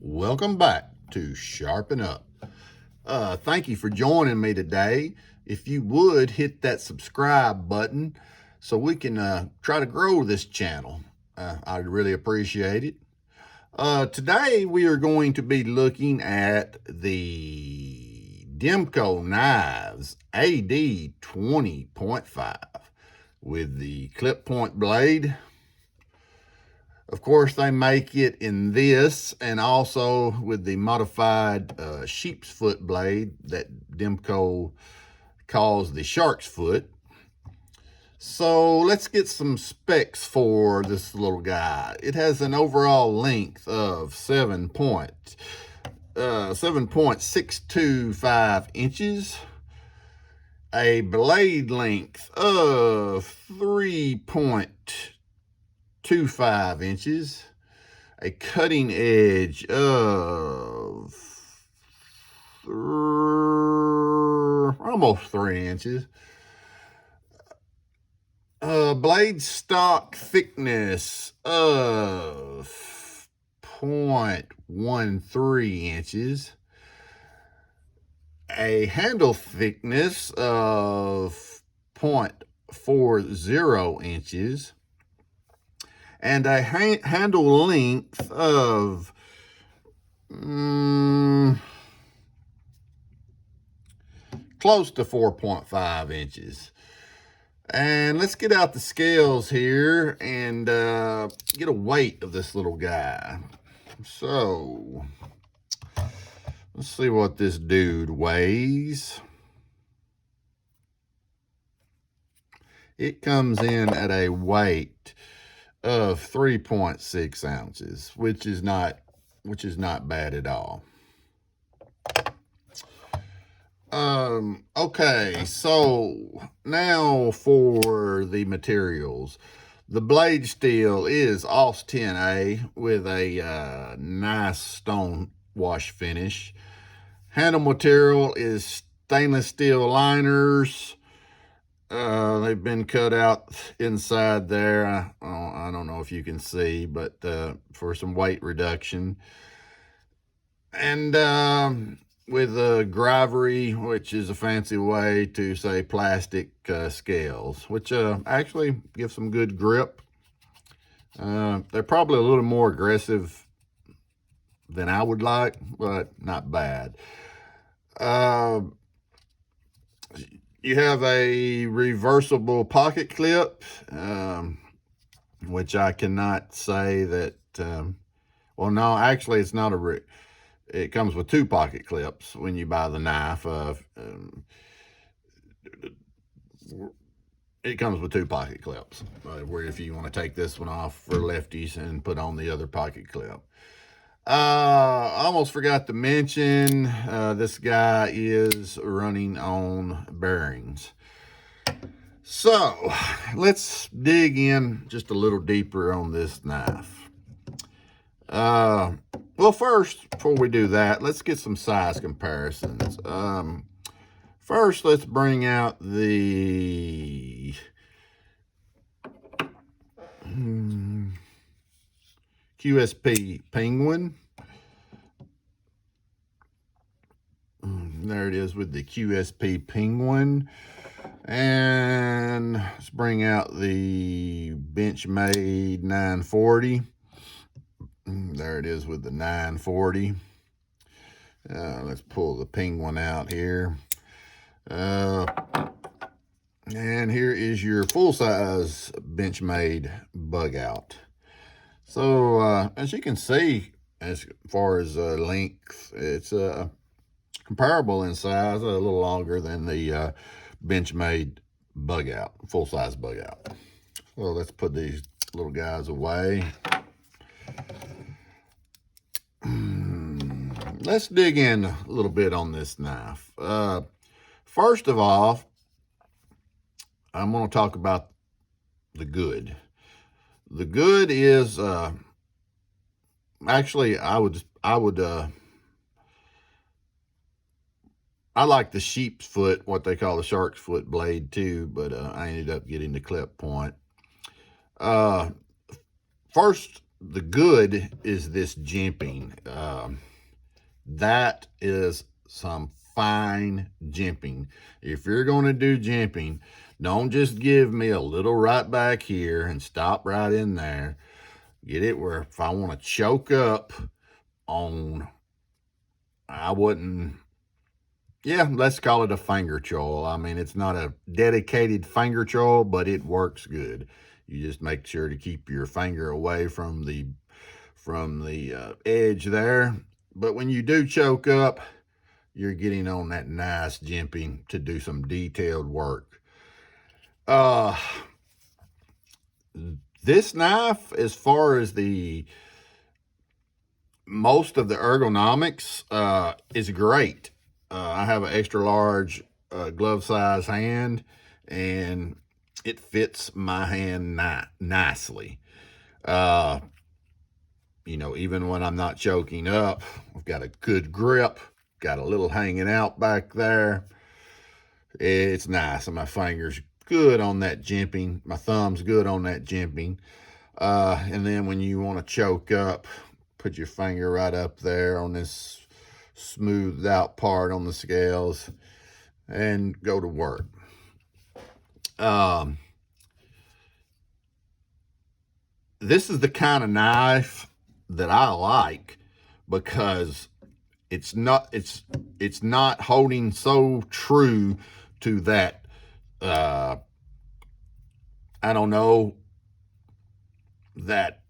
Welcome back to Sharpen Up. Thank you for joining me today. If you would hit that subscribe button so we can try to grow this channel. I'd really appreciate it. Today we are going to be looking at the Demko knives AD 20.5 with the clip point blade. Of course, they make it in this and also with the modified sheep's foot blade that Demko calls the shark's foot. So let's get some specs for this little guy. It has an overall length of 7.625 inches, a blade length of 3.25 inches, a cutting edge of almost 3 inches, blade stock thickness of 0.13 inches, a handle thickness of 0.40 inches, and a handle length of close to 4.5 inches. And let's get out the scales here and get a weight of this little guy. So let's see what this dude weighs. It comes in at a weight of 3.6 ounces, which is not bad at all. Okay, so now for the materials. The blade steel is AUS 10A with a nice stone wash finish. Handle material is stainless steel liners. They've been cut out inside there. I don't know if you can see, but for some weight reduction. And with Gravery, which is a fancy way to say plastic scales, which actually give some good grip. They're probably a little more aggressive than I would like, but not bad. You have a reversible pocket clip, which I cannot say that, well, no, actually it's not it comes with two pocket clips when you buy the knife. It comes with two pocket clips, where if you want to take this one off for lefties and put on the other pocket clip. I almost forgot to mention, this guy is running on bearings. So let's dig in just a little deeper on this knife. Well, first, before we do that, let's get some size comparisons. First, let's bring out the QSP Penguin. There it is with the QSP Penguin. And let's bring out the Benchmade 940. There it is with the 940. Let's pull the Penguin out here. And here is your full-size Benchmade bug out. So as you can see, as far as length, it's comparable in size, a little longer than the Benchmade bug out, full-size bug out. So let's put these little guys away. Let's dig in a little bit on this knife. First of all, I'm going to talk about the good. The good is actually I like the sheep's foot, what they call the shark's foot blade too, but I ended up getting the clip point. First the good is this jimping. That is some fine jimping. If you're going to do jimping, don't just give me a little right back here and stop right in there. Get it where if I want to choke up on, I wouldn't, yeah, let's call it a finger choil. I mean, it's not a dedicated finger choil, but it works good. You just make sure to keep your finger away from the edge there. But when you do choke up, you're getting on that nice jimping to do some detailed work. This knife, as far as the most of the ergonomics, is great. I have an extra large glove size hand, and it fits my hand nicely. You know, even when I'm not choking up, I've got a good grip, got a little hanging out back there. It's nice, and my finger's good on that jimping. My thumb's good on that jimping. And then when you want to choke up, put your finger right up there on this smoothed out part on the scales and go to work. This is the kind of knife that I like because it's not holding so true to that I don't know, that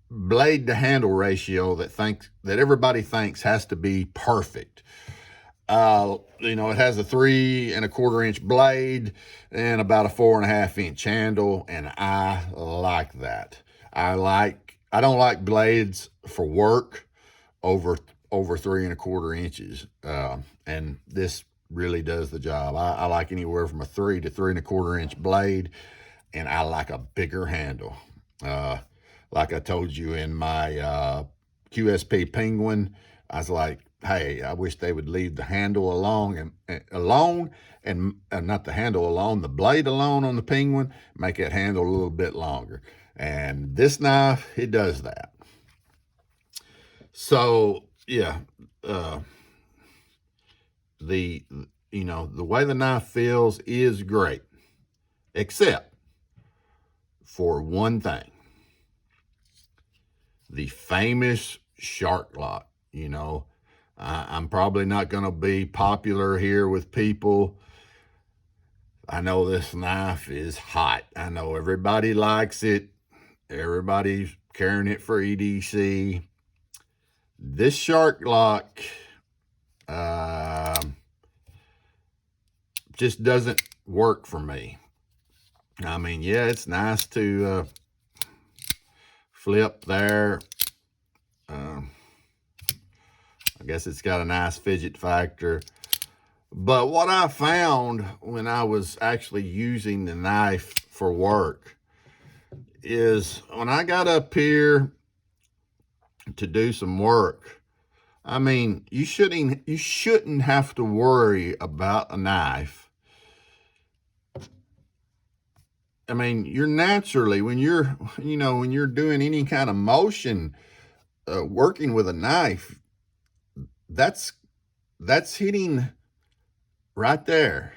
blade to handle ratio that everybody thinks has to be perfect. You know, it has a 3 1/4 inch blade and about a 4 1/2 inch handle, and I like that. I don't like blades for work over 3 1/4 inches, and this really does the job. I like anywhere from a 3 to 3 1/4 inch blade, and I like a bigger handle. Like I told you in my QSP Penguin, I was like, hey, I wish they would leave the handle alone and not the handle alone, the blade alone on the Penguin, make that handle a little bit longer. And this knife, it does that. So yeah, the way the knife feels is great, except for one thing. The famous shark lock. You know, I'm probably not going to be popular here with people. I know this knife is hot. I know everybody likes it. Everybody's carrying it for EDC. This shark lock just doesn't work for me. I mean, yeah, it's nice to flip there. I guess it's got a nice fidget factor. But what I found when I was actually using the knife for work is when I got up here to do some work, I mean, you shouldn't have to worry about a knife. I mean, you're naturally, when you're doing any kind of motion, working with a knife, that's hitting right there.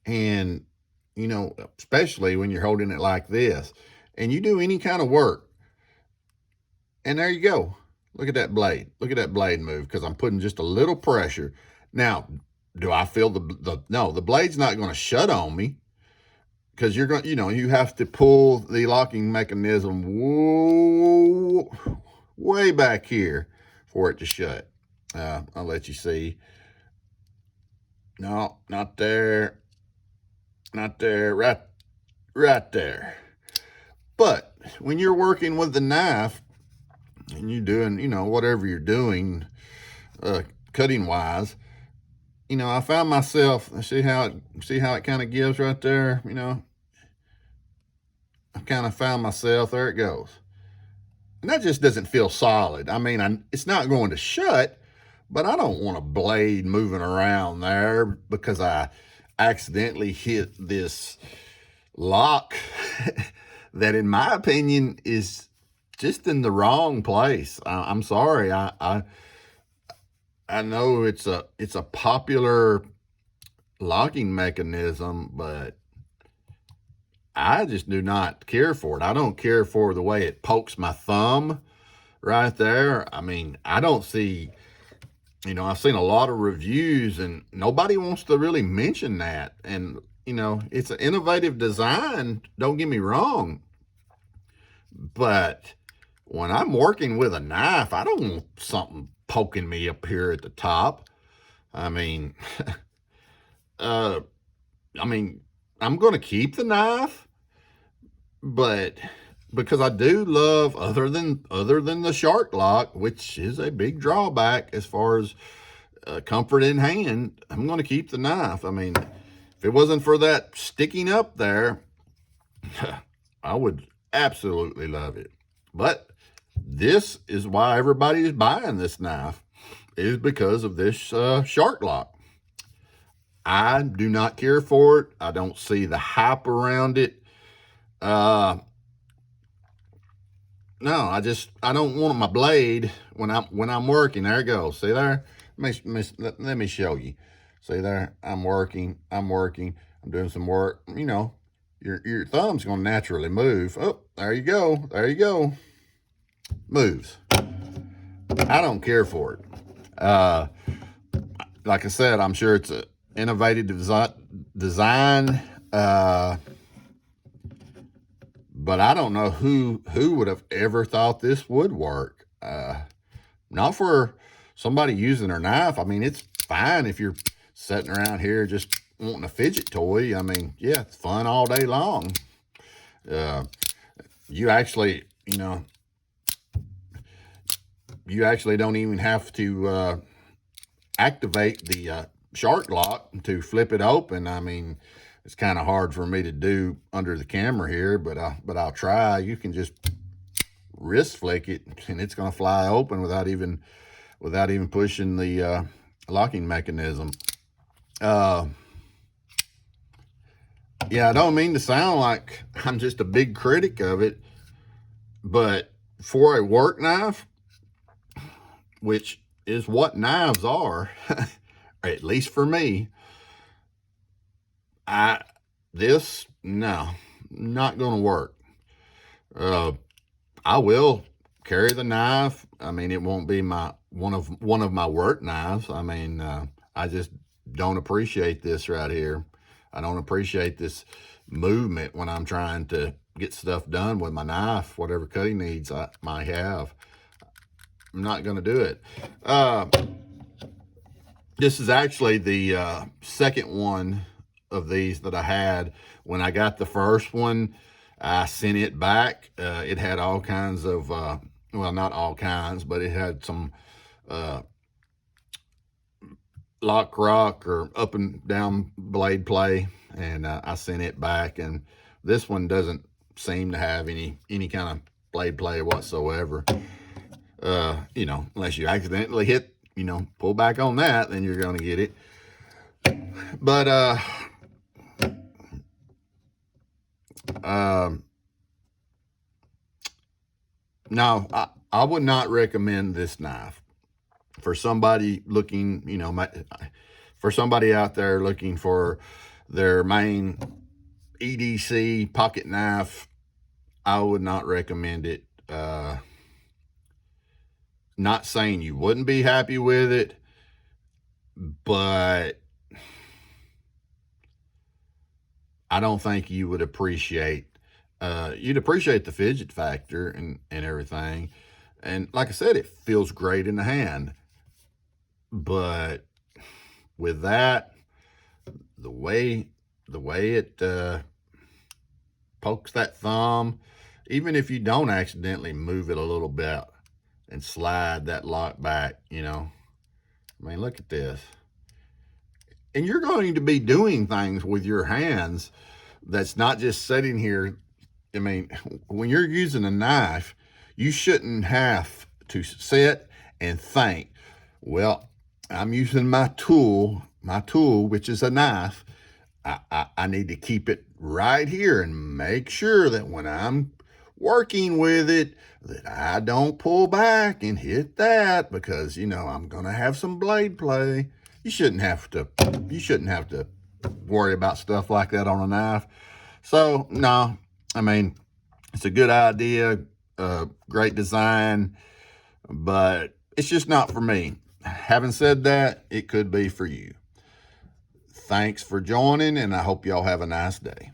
And, you know, especially when you're holding it like this and you do any kind of work, and there you go. Look at that blade. Look at that blade move, because I'm putting just a little pressure. Now, do I feel no, the blade's not going to shut on me, because you're going, you have to pull the locking mechanism way back here for it to shut. I'll let you see. No, not there. Not there. Right there. But when you're working with the knife and you're doing, whatever you're doing, cutting wise, I found myself, see how it kind of gives right there, I kind of found myself, there it goes. And that just doesn't feel solid. I mean, it's not going to shut, but I don't want a blade moving around there because I accidentally hit this lock that in my opinion is just in the wrong place. I'm sorry. I know it's a popular locking mechanism, but I just do not care for it. I don't care for the way it pokes my thumb right there. I mean, I don't see, I've seen a lot of reviews and nobody wants to really mention that. And, it's an innovative design, don't get me wrong. But when I'm working with a knife, I don't want something poking me up here at the top. I mean, I'm going to keep the knife, but because I do love, other than the shark lock, which is a big drawback as far as comfort in hand, I'm going to keep the knife. I mean, if it wasn't for that sticking up there, I would absolutely love it. But this is why everybody is buying this knife, is because of this shark lock. I do not care for it. I don't see the hype around it. No, I don't want my blade when I'm working. There it goes. See there? Let me show you. See there? I'm working. I'm doing some work. Your thumb's going to naturally move. Oh, there you go. There you go. Moves. I don't care for it. Like I said, I'm sure it's an innovative design. But I don't know who would have ever thought this would work. Not for somebody using their knife. I mean, it's fine if you're sitting around here just wanting a fidget toy. I mean, yeah, it's fun all day long. You actually don't even have to activate the shark lock to flip it open. I mean, it's kind of hard for me to do under the camera here, but I'll try. You can just wrist flick it, and it's going to fly open without even pushing the locking mechanism. Yeah, I don't mean to sound like I'm just a big critic of it, but for a work knife, which is what knives are, at least for me, no, not going to work. I will carry the knife. I mean, it won't be one of my work knives. I mean, I just don't appreciate this right here. I don't appreciate this movement when I'm trying to get stuff done with my knife, whatever cutting needs I might have. I'm not going to do it. This is actually the second one of these that I had. When I got the first one, I sent it back. It had all kinds of, well, not all kinds, but it had some lock rock or up and down blade play, and I sent it back. And this one doesn't seem to have any kind of blade play whatsoever. Unless you accidentally hit, pull back on that, then you're going to get it. But no, I would not recommend this knife for somebody looking, for somebody out there looking for their main EDC pocket knife. I would not recommend it. Not saying you wouldn't be happy with it, but I don't think you would appreciate, you'd appreciate the fidget factor and everything. And like I said, it feels great in the hand. But with that, the way it pokes that thumb, even if you don't accidentally move it a little bit and slide that lock back, I mean, look at this. And you're going to be doing things with your hands that's not just sitting here. I mean, when you're using a knife, you shouldn't have to sit and think, well, I'm using my tool, which is a knife. I need to keep it right here and make sure that when I'm working with it, that I don't pull back and hit that, because, you know, I'm going to have some blade play. You shouldn't have to worry about stuff like that on a knife. So, no, I mean, it's a good idea, great design, but it's just not for me. Having said that, it could be for you. Thanks for joining, and I hope y'all have a nice day.